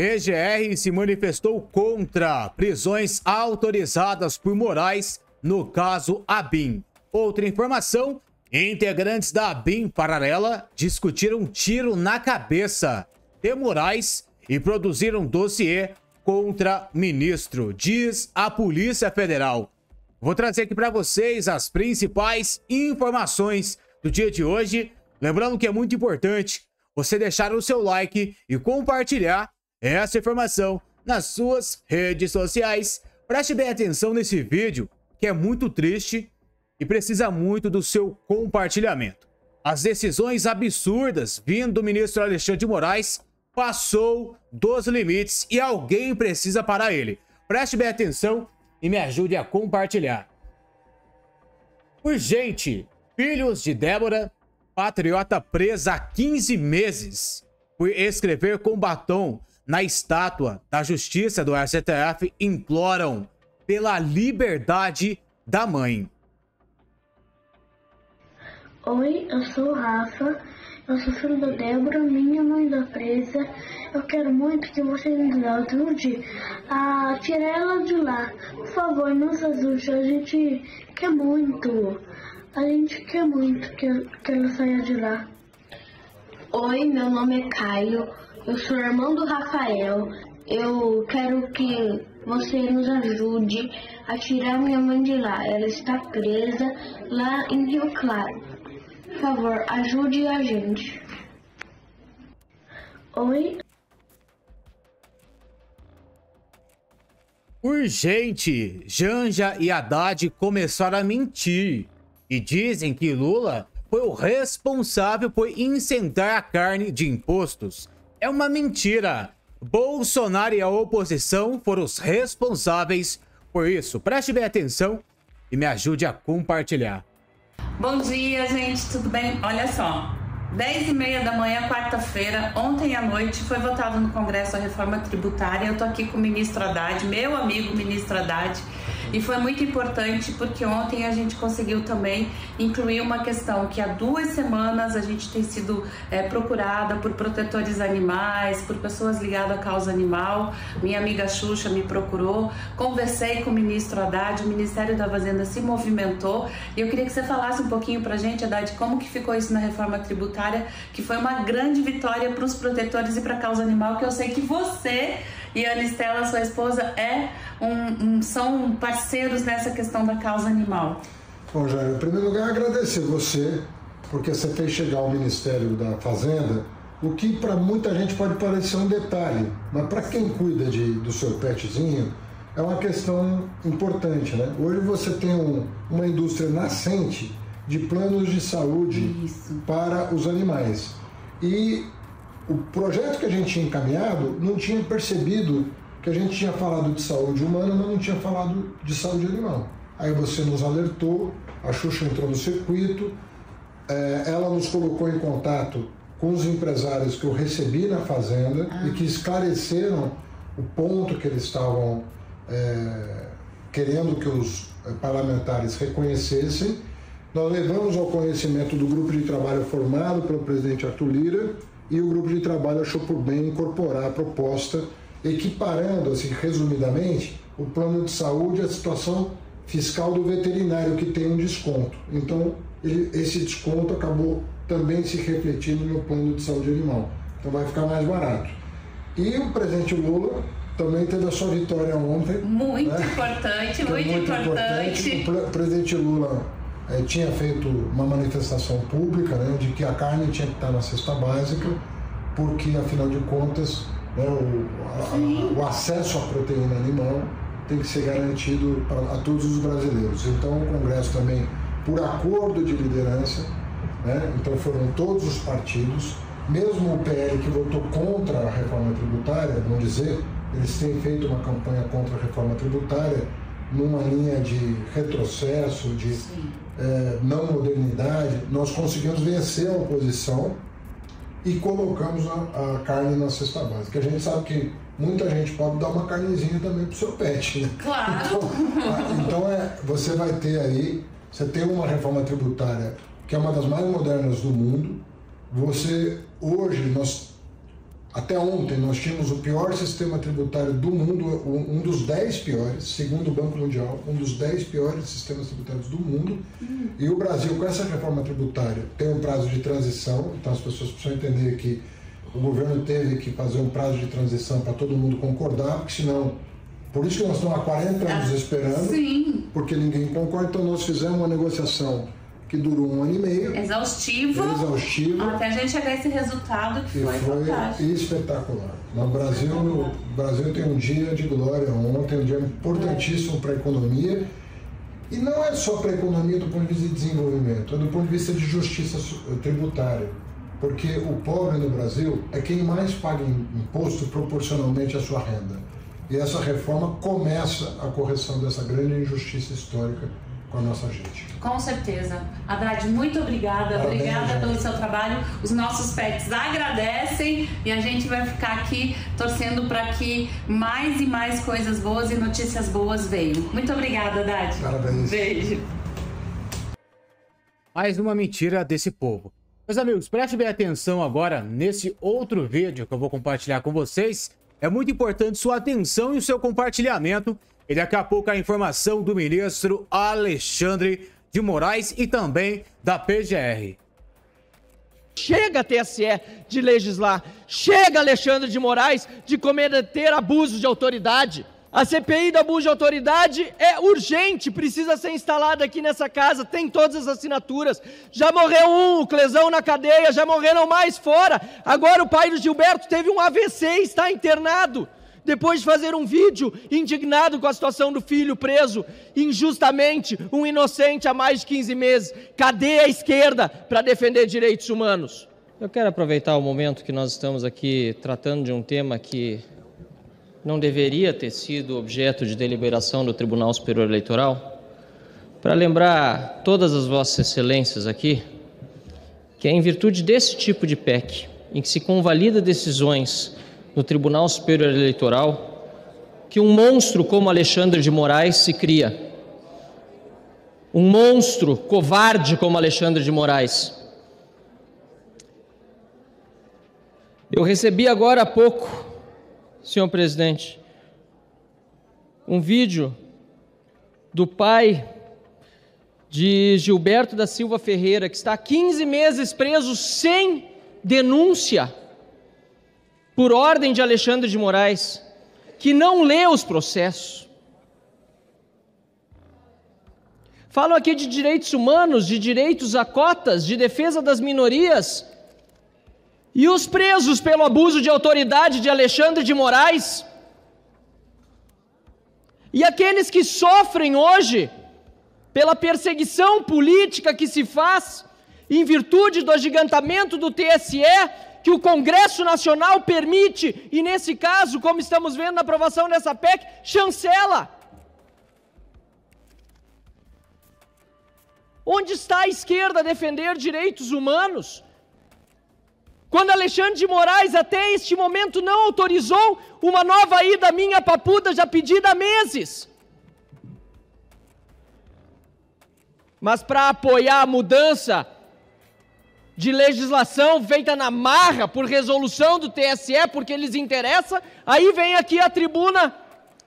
PGR se manifestou contra prisões autorizadas por Moraes no caso ABIN. Outra informação, integrantes da ABIN paralela discutiram tiro na cabeça de Moraes e produziram dossiê contra ministro, diz a Polícia Federal. Vou trazer aqui para vocês as principais informações do dia de hoje. Lembrando que é muito importante você deixar o seu like e compartilhar essa informação nas suas redes sociais. Preste bem atenção nesse vídeo, que é muito triste e precisa muito do seu compartilhamento. As decisões absurdas vindo do ministro Alexandre de Moraes passou dos limites e alguém precisa parar ele. Preste bem atenção e me ajude a compartilhar. Urgente, filhos de Débora, patriota presa há 15 meses por escrever com batom na estátua da Justiça do STF, imploram pela liberdade da mãe. Oi, eu sou o Rafa, eu sou filho da Débora, minha mãe da presa. Eu quero muito que vocês nos ajudem a tirar ela de lá. Por favor, nos ajude, a gente quer muito. A gente quer muito que ela saia de lá. Oi, meu nome é Caio, eu sou irmão do Rafael. Eu quero que você nos ajude a tirar minha mãe de lá. Ela está presa lá em Rio Claro. Por favor, ajude a gente. Oi. Urgente, Janja e Haddad começaram a mentir e dizem que Lula foi o responsável por isentar a carne de impostos. É uma mentira. Bolsonaro e a oposição foram os responsáveis por isso. Preste bem atenção e me ajude a compartilhar. Bom dia, gente, tudo bem? Olha só, 10h30 da manhã, quarta-feira, ontem à noite, foi votado no Congresso a reforma tributária. Eu tô aqui com o ministro Haddad, meu amigo ministro Haddad, e foi muito importante porque ontem a gente conseguiu também incluir uma questão que há 2 semanas a gente tem sido procurada por protetores animais, por pessoas ligadas à causa animal. Minha amiga Xuxa me procurou, conversei com o ministro Haddad, o Ministério da Fazenda se movimentou, e eu queria que você falasse um pouquinho pra gente, Haddad, como que ficou isso na reforma tributária, que foi uma grande vitória para os protetores e para a causa animal, que eu sei que você e a Anistela, sua esposa, são parceiros nessa questão da causa animal. Bom, Jair, em primeiro lugar, agradecer você, porque você fez chegar ao Ministério da Fazenda, o que para muita gente pode parecer um detalhe, mas para quem cuida do seu petzinho, é uma questão importante, né? Hoje você tem uma indústria nascente de planos de saúde para os animais. E o projeto que a gente tinha encaminhado não tinha percebido que a gente tinha falado de saúde humana, mas não tinha falado de saúde animal. Aí você nos alertou, a Xuxa entrou no circuito, ela nos colocou em contato com os empresários que eu recebi na Fazenda e que esclareceram o ponto que eles estavam querendo que os parlamentares reconhecessem. Nós levamos ao conhecimento do grupo de trabalho formado pelo presidente Arthur Lira, e o grupo de trabalho achou por bem incorporar a proposta, equiparando, assim, resumidamente, o plano de saúde à situação fiscal do veterinário, que tem um desconto. Então, esse desconto acabou também se refletindo no plano de saúde animal. Então vai ficar mais barato. E o presidente Lula também teve a sua vitória ontem. Muito, né? Importante, muito importante. O presidente Lula tinha feito uma manifestação pública, né, de que a carne tinha que estar na cesta básica, porque, afinal de contas, né, o acesso à proteína animal tem que ser garantido a todos os brasileiros. Então, o Congresso também, por acordo de liderança, né, então foram todos os partidos, mesmo o PL que votou contra a reforma tributária, vamos dizer, eles têm feito uma campanha contra a reforma tributária, numa linha de retrocesso, de não modernidade. Nós conseguimos vencer a oposição e colocamos a carne na cesta básica. A gente sabe que muita gente pode dar uma carnezinha também pro seu pet, né? Claro! Então você vai ter aí, você tem uma reforma tributária que é uma das mais modernas do mundo. Hoje nós Até ontem nós tínhamos o pior sistema tributário do mundo, um dos 10 piores, segundo o Banco Mundial, um dos 10 piores sistemas tributários do mundo. E o Brasil, com essa reforma tributária, tem um prazo de transição, então as pessoas precisam entender que o governo teve que fazer um prazo de transição para todo mundo concordar, porque senão... Por isso que nós estamos há 40 anos esperando, porque ninguém concorda, então nós fizemos uma negociação que durou 1 ano e meio. Exaustivo. Até a gente chegar a esse resultado que foi fantástico. Espetacular. No Brasil, o Brasil tem um dia de glória ontem, um dia importantíssimo para a economia. E não é só para a economia do ponto de vista de desenvolvimento, é do ponto de vista de justiça tributária. Porque o pobre no Brasil é quem mais paga imposto proporcionalmente à sua renda. E essa reforma começa a correção dessa grande injustiça histórica com a nossa gente. Com certeza. Haddad, muito obrigada. Parabéns, obrigada pelo seu trabalho. Os nossos pets agradecem e a gente vai ficar aqui torcendo para que mais e mais coisas boas e notícias boas venham. Muito obrigada, Haddad. Parabéns. Beijo. Mais uma mentira desse povo. Meus amigos, prestem bem atenção agora nesse outro vídeo que eu vou compartilhar com vocês. É muito importante sua atenção e o seu compartilhamento. E daqui a pouco a informação do ministro Alexandre de Moraes e também da PGR. Chega, TSE, de legislar. Chega, Alexandre de Moraes, de cometer abusos de autoridade. A CPI do abuso de autoridade é urgente, precisa ser instalada aqui nessa casa, tem todas as assinaturas. Já morreu um, o Clesão na cadeia, já morreram mais fora. Agora o pai do Gilberto teve um AVC e está internado. Depois de fazer um vídeo indignado com a situação do filho preso, injustamente, um inocente há mais de 15 meses. Cadê a esquerda para defender direitos humanos? Eu quero aproveitar o momento que nós estamos aqui tratando de um tema que não deveria ter sido objeto de deliberação do Tribunal Superior Eleitoral, para lembrar todas as vossas excelências aqui, que é em virtude desse tipo de PEC, em que se convalida decisões no Tribunal Superior Eleitoral, que um monstro como Alexandre de Moraes se cria. Um monstro covarde como Alexandre de Moraes. Eu recebi agora há pouco, senhor presidente, um vídeo do pai de Gilberto da Silva Ferreira, que está há 15 meses preso sem denúncia, por ordem de Alexandre de Moraes, que não lê os processos. Falam aqui de direitos humanos, de direitos a cotas, de defesa das minorias. E os presos pelo abuso de autoridade de Alexandre de Moraes? E aqueles que sofrem hoje pela perseguição política que se faz em virtude do agigantamento do TSE, que o Congresso Nacional permite, e nesse caso, como estamos vendo na aprovação dessa PEC, chancela. Onde está a esquerda a defender direitos humanos? Quando Alexandre de Moraes até este momento não autorizou uma nova ida minha papuda já pedida há meses. Mas para apoiar a mudança de legislação feita na marra por resolução do TSE, porque lhes interessa, aí vem aqui a tribuna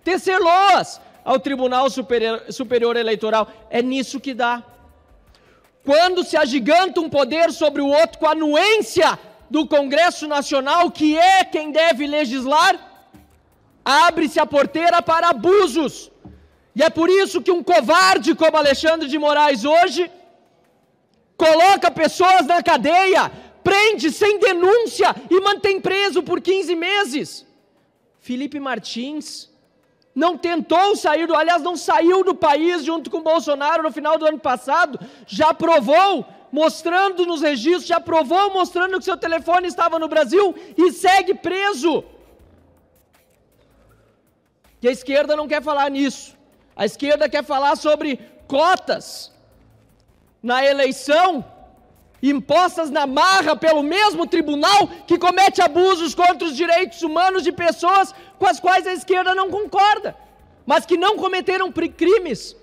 tecer loas ao Tribunal Superior Eleitoral. É nisso que dá. Quando se agiganta um poder sobre o outro com a anuência do Congresso Nacional, que é quem deve legislar, abre-se a porteira para abusos. E é por isso que um covarde como Alexandre de Moraes hoje coloca pessoas na cadeia, prende sem denúncia e mantém preso por 15 meses. Felipe Martins não tentou sair aliás, não saiu do país junto com Bolsonaro no final do ano passado, já provou, mostrando nos registros, já provou mostrando que seu telefone estava no Brasil e segue preso. E a esquerda não quer falar nisso. A esquerda quer falar sobre cotas na eleição, impostas na marra pelo mesmo tribunal que comete abusos contra os direitos humanos de pessoas com as quais a esquerda não concorda, mas que não cometeram crimes.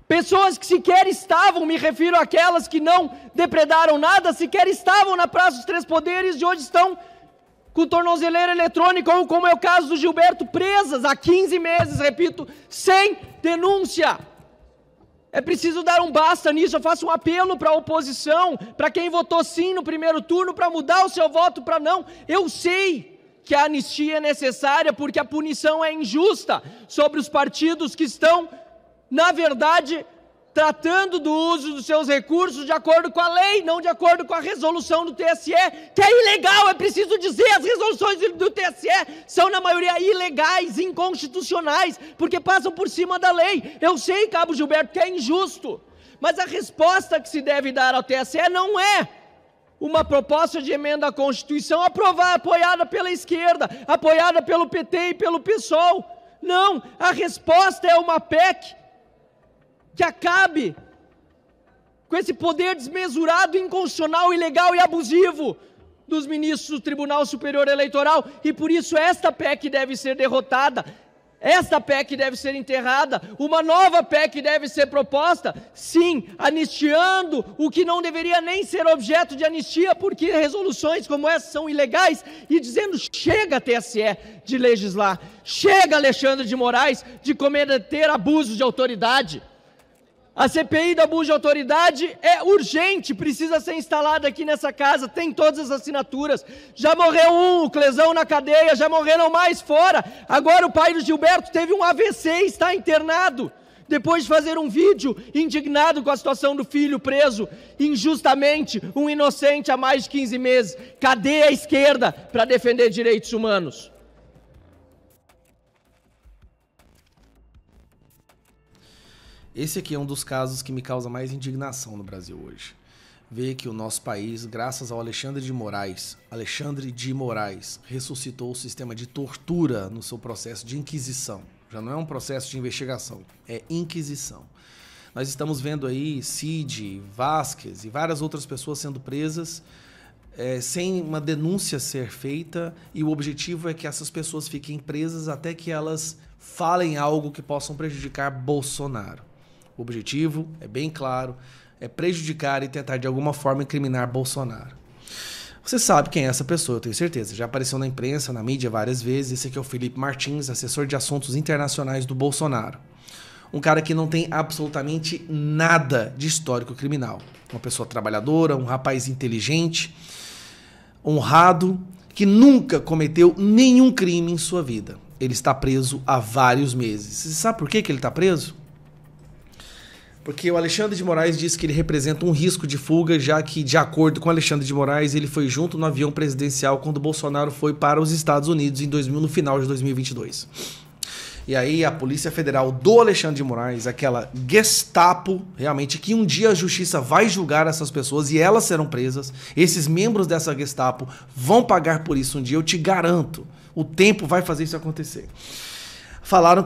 Pessoas que sequer estavam, me refiro àquelas que não depredaram nada, sequer estavam na Praça dos Três Poderes e hoje estão com tornozeleira eletrônica, ou como é o caso do Gilberto, presas há 15 meses, repito, sem denúncia. É preciso dar um basta nisso. Eu faço um apelo para a oposição, para quem votou sim no primeiro turno, para mudar o seu voto para não. Eu sei que a anistia é necessária porque a punição é injusta sobre os partidos que estão, na verdade, tratando do uso dos seus recursos de acordo com a lei, não de acordo com a resolução do TSE, que é ilegal. É preciso dizer, as resoluções do TSE são na maioria ilegais, inconstitucionais, porque passam por cima da lei. Eu sei, Cabo Gilberto, que é injusto, mas a resposta que se deve dar ao TSE não é uma proposta de emenda à Constituição apoiada pela esquerda, apoiada pelo PT e pelo PSOL. Não, a resposta é uma PEC que acabe com esse poder desmesurado, inconstitucional, ilegal e abusivo dos ministros do Tribunal Superior Eleitoral, e por isso esta PEC deve ser derrotada, esta PEC deve ser enterrada, uma nova PEC deve ser proposta, sim, anistiando o que não deveria nem ser objeto de anistia, porque resoluções como essa são ilegais, e dizendo chega TSE de legislar, chega Alexandre de Moraes de cometer abusos de autoridade. A CPI do abuso de autoridade é urgente, precisa ser instalada aqui nessa casa, tem todas as assinaturas. Já morreu um, o Clesão na cadeia, já morreram mais fora. Agora o pai do Gilberto teve um AVC e está internado, depois de fazer um vídeo indignado com a situação do filho preso injustamente, um inocente há mais de 15 meses. Cadê a esquerda para defender direitos humanos? Esse aqui é um dos casos que me causa mais indignação no Brasil hoje. Ver que o nosso país, graças ao Alexandre de Moraes, ressuscitou o sistema de tortura no seu processo de inquisição. Já não é um processo de investigação, é inquisição. Nós estamos vendo aí Cid, Vasquez e várias outras pessoas sendo presas sem uma denúncia ser feita, e o objetivo é que essas pessoas fiquem presas até que elas falem algo que possam prejudicar Bolsonaro. O objetivo é bem claro, é prejudicar e tentar de alguma forma incriminar Bolsonaro. Você sabe quem é essa pessoa, eu tenho certeza. Já apareceu na imprensa, na mídia várias vezes. Esse aqui é o Felipe Martins, assessor de assuntos internacionais do Bolsonaro. Um cara que não tem absolutamente nada de histórico criminal. Uma pessoa trabalhadora, um rapaz inteligente, honrado, que nunca cometeu nenhum crime em sua vida. Ele está preso há vários meses. Você sabe por que ele está preso? Porque o Alexandre de Moraes diz que ele representa um risco de fuga, já que, de acordo com o Alexandre de Moraes, ele foi junto no avião presidencial quando o Bolsonaro foi para os Estados Unidos no final de 2022. E aí a Polícia Federal do Alexandre de Moraes, aquela Gestapo, realmente, que um dia a justiça vai julgar essas pessoas e elas serão presas, esses membros dessa Gestapo vão pagar por isso um dia, eu te garanto. O tempo vai fazer isso acontecer. Falaram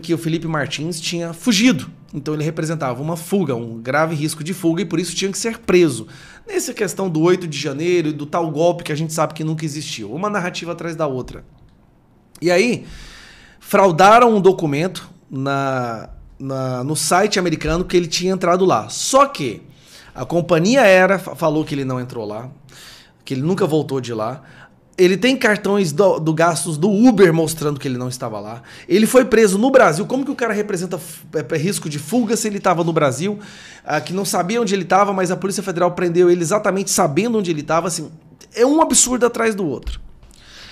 que o Felipe Martins tinha fugido. Então ele representava uma fuga, um grave risco de fuga, e por isso tinha que ser preso. Nessa questão do 8 de janeiro e do tal golpe que a gente sabe que nunca existiu. Uma narrativa atrás da outra. E aí, fraudaram um documento no site americano que ele tinha entrado lá. Só que a companhia aérea falou que ele não entrou lá, que ele nunca voltou de lá. Ele tem cartões do gastos do Uber mostrando que ele não estava lá. Ele foi preso no Brasil. Como que o cara representa risco de fuga se ele estava no Brasil? Que não sabia onde ele estava, mas a Polícia Federal prendeu ele exatamente sabendo onde ele estava. Assim, é um absurdo atrás do outro.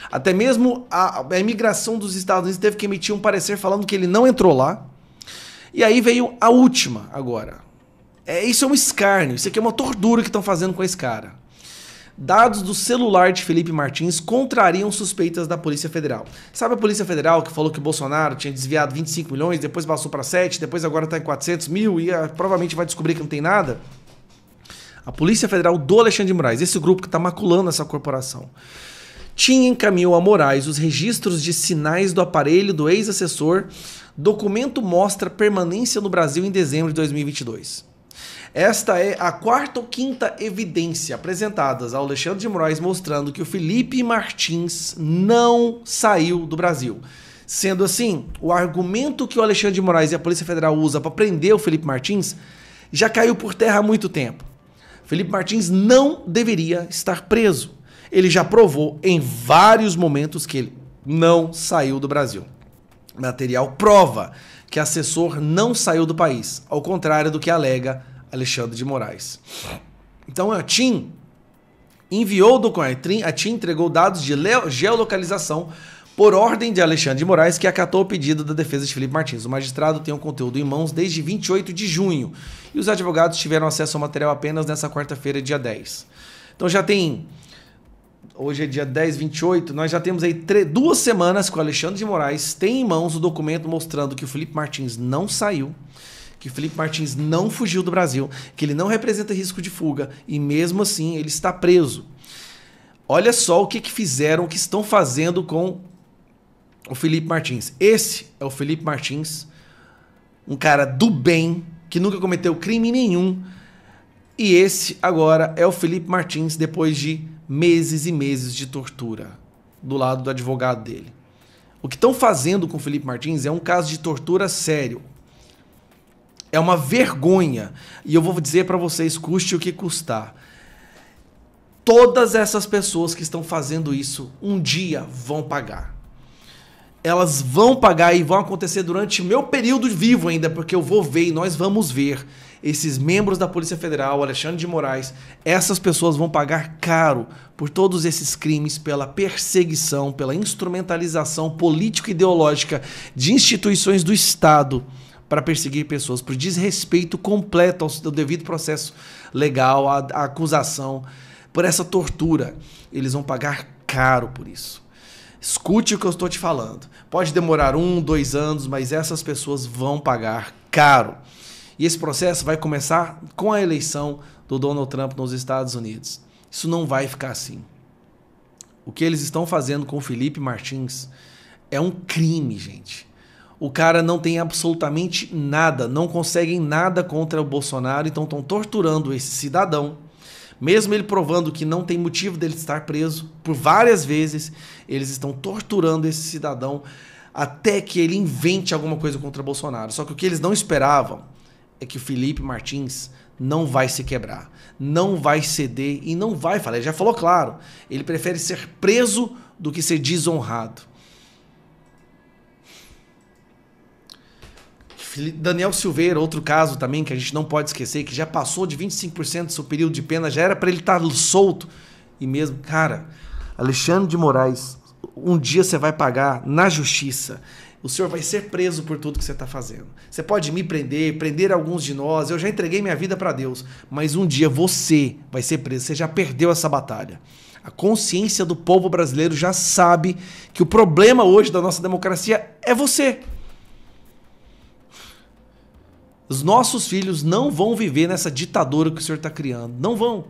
Até mesmo a imigração dos Estados Unidos teve que emitir um parecer falando que ele não entrou lá. E aí veio a última agora. Isso é um escárnio. Isso aqui é uma tortura que estão fazendo com esse cara. Dados do celular de Felipe Martins contrariam suspeitas da Polícia Federal. Sabe a Polícia Federal que falou que o Bolsonaro tinha desviado 25 milhões, depois passou para 7, depois agora está em 400 mil e provavelmente vai descobrir que não tem nada? A Polícia Federal do Alexandre de Moraes, esse grupo que está maculando essa corporação, encaminhou a Moraes os registros de sinais do aparelho do ex-assessor. Documento mostra permanência no Brasil em dezembro de 2022. Esta é a quarta ou quinta evidência apresentadas ao Alexandre de Moraes mostrando que o Felipe Martins não saiu do Brasil. Sendo assim, o argumento que o Alexandre de Moraes e a Polícia Federal usa para prender o Felipe Martins já caiu por terra há muito tempo. Felipe Martins não deveria estar preso. ele já provou em vários momentos que ele não saiu do Brasil. Material prova que assessor não saiu do país, ao contrário do que alega Alexandre de Moraes. Então a TIM enviou o documento, a TIM entregou dados de geolocalização por ordem de Alexandre de Moraes, que acatou o pedido da defesa de Felipe Martins. O magistrado tem o conteúdo em mãos desde 28 de junho e os advogados tiveram acesso ao material apenas nessa quarta-feira, dia 10. Então já tem... Hoje é dia 10, 28, nós já temos aí 2 semanas que o Alexandre de Moraes tem em mãos o documento mostrando que o Felipe Martins não saiu, que o Felipe Martins não fugiu do Brasil, que ele não representa risco de fuga e mesmo assim ele está preso. Olha só o que fizeram, o que estão fazendo com o Felipe Martins. Esse é o Felipe Martins, um cara do bem, que nunca cometeu crime nenhum. E esse agora é o Felipe Martins depois de meses e meses de tortura do lado do advogado dele. O que estão fazendo com o Felipe Martins é um caso de tortura sério. É uma vergonha. E eu vou dizer para vocês, custe o que custar. Todas essas pessoas que estão fazendo isso, um dia vão pagar. Elas vão pagar e vão acontecer durante o meu período vivo ainda, porque eu vou ver e nós vamos ver esses membros da Polícia Federal, Alexandre de Moraes, essas pessoas vão pagar caro por todos esses crimes, pela perseguição, pela instrumentalização político-ideológica de instituições do Estado para perseguir pessoas, por desrespeito completo ao devido processo legal, à acusação, por essa tortura. Eles vão pagar caro por isso. Escute o que eu estou te falando. Pode demorar 1, 2 anos, mas essas pessoas vão pagar caro. E esse processo vai começar com a eleição do Donald Trump nos Estados Unidos. Isso não vai ficar assim. O que eles estão fazendo com o Felipe Martins é um crime, gente. O cara não tem absolutamente nada, não conseguem nada contra o Bolsonaro, então estão torturando esse cidadão. Mesmo ele provando que não tem motivo dele estar preso, por várias vezes, eles estão torturando esse cidadão até que ele invente alguma coisa contra Bolsonaro. Só que o que eles não esperavam é que o Felipe Martins não vai se quebrar, não vai ceder e não vai falar. Ele já falou claro, ele prefere ser preso do que ser desonrado. Daniel Silveira, outro caso também que a gente não pode esquecer, que já passou de 25% do seu período de pena, já era para ele estar solto. E mesmo, cara, Alexandre de Moraes, um dia você vai pagar na justiça. O senhor vai ser preso por tudo que você está fazendo. Você pode me prender, prender alguns de nós, eu já entreguei minha vida para Deus, mas um dia você vai ser preso, você já perdeu essa batalha. A consciência do povo brasileiro já sabe que o problema hoje da nossa democracia é você. Os nossos filhos não vão viver nessa ditadura que o senhor está criando. Não vão.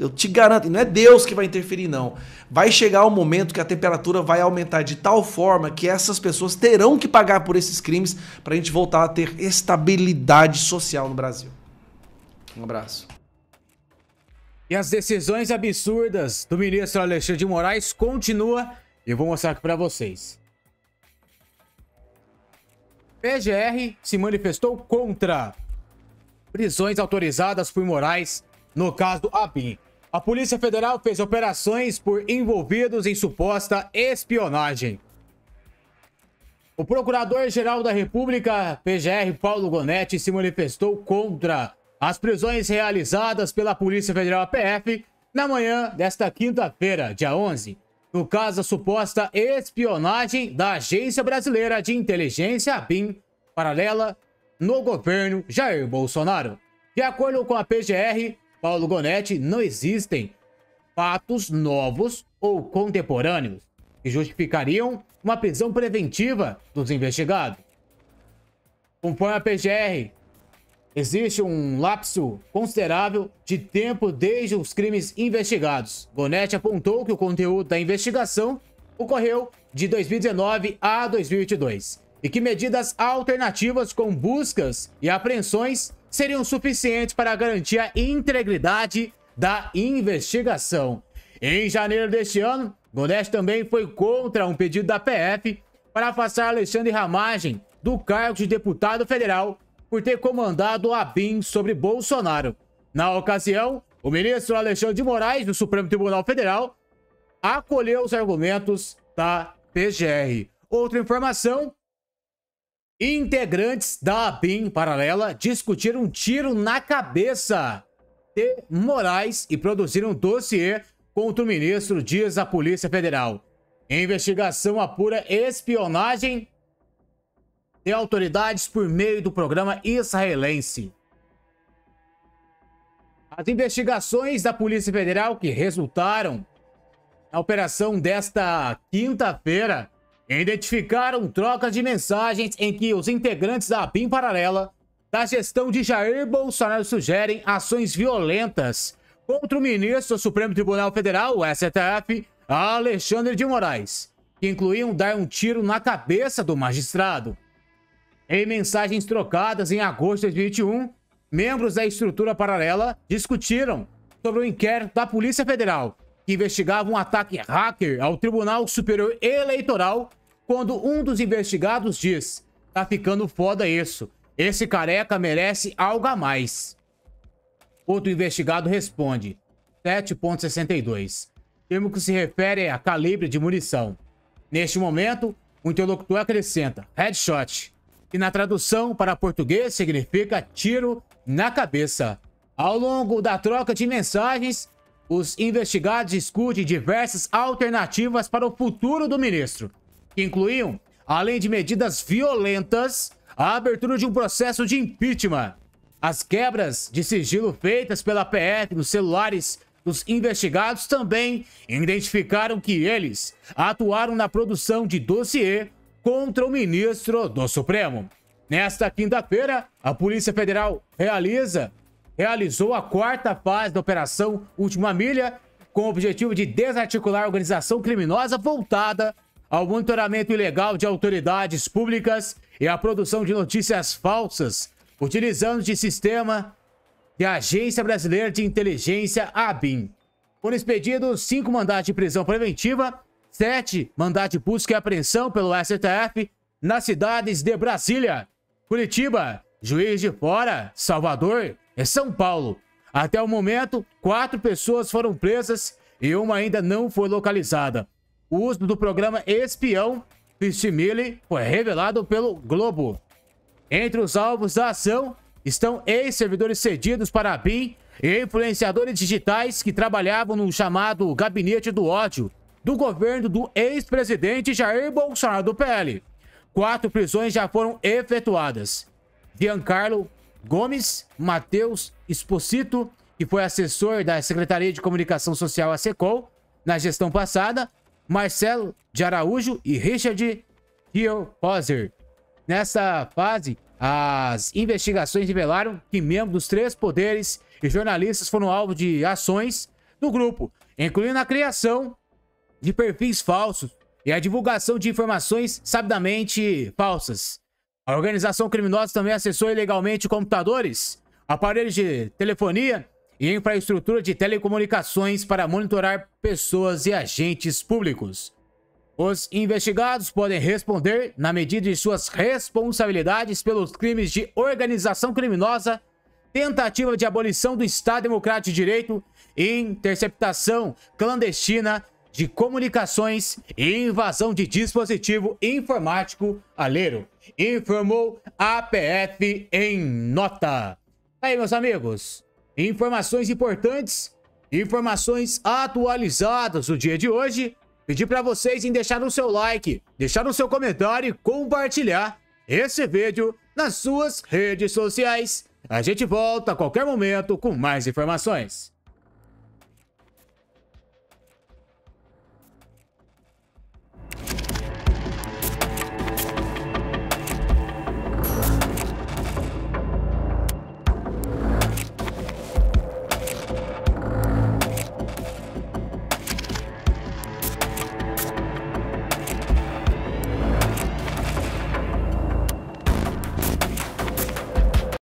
Eu te garanto. E não é Deus que vai interferir, não. Vai chegar um momento que a temperatura vai aumentar de tal forma que essas pessoas terão que pagar por esses crimes para a gente voltar a ter estabilidade social no Brasil. Um abraço. E as decisões absurdas do ministro Alexandre de Moraes continuam. E eu vou mostrar aqui para vocês. PGR se manifestou contra prisões autorizadas por Moraes no caso ABIN. A Polícia Federal fez operações por envolvidos em suposta espionagem. O Procurador-Geral da República, PGR, Paulo Gonetti, se manifestou contra as prisões realizadas pela Polícia Federal PF na manhã desta quinta-feira, dia 11, no caso da suposta espionagem da Agência Brasileira de Inteligência, ABIN, paralela no governo Jair Bolsonaro. De acordo com a PGR, Paulo Gonetti, não existem fatos novos ou contemporâneos que justificariam uma prisão preventiva dos investigados. Conforme a PGR, existe um lapso considerável de tempo desde os crimes investigados. Gonetti apontou que o conteúdo da investigação ocorreu de 2019 a 2022 e que medidas alternativas com buscas e apreensões seriam suficientes para garantir a integridade da investigação. Em janeiro deste ano, Gonetti também foi contra um pedido da PF para afastar Alexandre Ramagem do cargo de deputado federal por ter comandado a ABIN sobre Bolsonaro. Na ocasião, o ministro Alexandre de Moraes, do Supremo Tribunal Federal, acolheu os argumentos da PGR. Outra informação: integrantes da ABIN paralela discutiram um tiro na cabeça de Moraes e produziram um dossiê contra o ministro Dias da Polícia Federal. Investigação apura espionagem de autoridades por meio do programa israelense. As investigações da Polícia Federal que resultaram na operação desta quinta-feira identificaram trocas de mensagens em que os integrantes da ABIN paralela da gestão de Jair Bolsonaro sugerem ações violentas contra o ministro do Supremo Tribunal Federal, o STF, Alexandre de Moraes, que incluíam dar um tiro na cabeça do magistrado. Em mensagens trocadas em agosto de 2021, membros da estrutura paralela discutiram sobre o inquérito da Polícia Federal, que investigava um ataque hacker ao Tribunal Superior Eleitoral, quando um dos investigados diz: "Tá ficando foda isso. Esse careca merece algo a mais." Outro investigado responde: 7,62. Termo que se refere a calibre de munição. Neste momento, o interlocutor acrescenta headshot, que na tradução para português significa tiro na cabeça. Ao longo da troca de mensagens, os investigados discutem diversas alternativas para o futuro do ministro, que incluíam, além de medidas violentas, a abertura de um processo de impeachment. As quebras de sigilo feitas pela PF nos celulares dos investigados também identificaram que eles atuaram na produção de dossiê contra o ministro do Supremo. Nesta quinta-feira, a Polícia Federal realizou a quarta fase da Operação Última Milha, com o objetivo de desarticular a organização criminosa voltada ao monitoramento ilegal de autoridades públicas e à produção de notícias falsas, utilizando de sistema de Agência Brasileira de Inteligência, ABIN. Foram expedidos 5 mandados de prisão preventiva, 7 mandados de busca e apreensão pelo STF nas cidades de Brasília, Curitiba, Juiz de Fora, Salvador e São Paulo. Até o momento, 4 pessoas foram presas e uma ainda não foi localizada. O uso do programa espião Fistimile foi revelado pelo Globo. Entre os alvos da ação estão ex-servidores cedidos para a ABIN e influenciadores digitais que trabalhavam no chamado Gabinete do Ódio do governo do ex-presidente Jair Bolsonaro do PL. 4 prisões já foram efetuadas. Giancarlo Gomes, Matheus Esposito, que foi assessor da Secretaria de Comunicação Social, a SECOL, na gestão passada, Marcelo de Araújo e Richard Hill-Poser. Nessa fase, as investigações revelaram que membros dos 3 poderes e jornalistas foram alvo de ações do grupo, incluindo a criação de perfis falsos e a divulgação de informações sabidamente falsas. A organização criminosa também acessou ilegalmente computadores, aparelhos de telefonia e infraestrutura de telecomunicações para monitorar pessoas e agentes públicos. Os investigados podem responder, na medida de suas responsabilidades, pelos crimes de organização criminosa, tentativa de abolição do Estado Democrático de Direito, interceptação clandestina de comunicações e invasão de dispositivo informático alheio, informou a PF em nota. Aí, meus amigos, informações importantes, informações atualizadas do dia de hoje. Pedir para vocês em deixar o seu like, deixar o seu comentário e compartilhar esse vídeo nas suas redes sociais. A gente volta a qualquer momento com mais informações.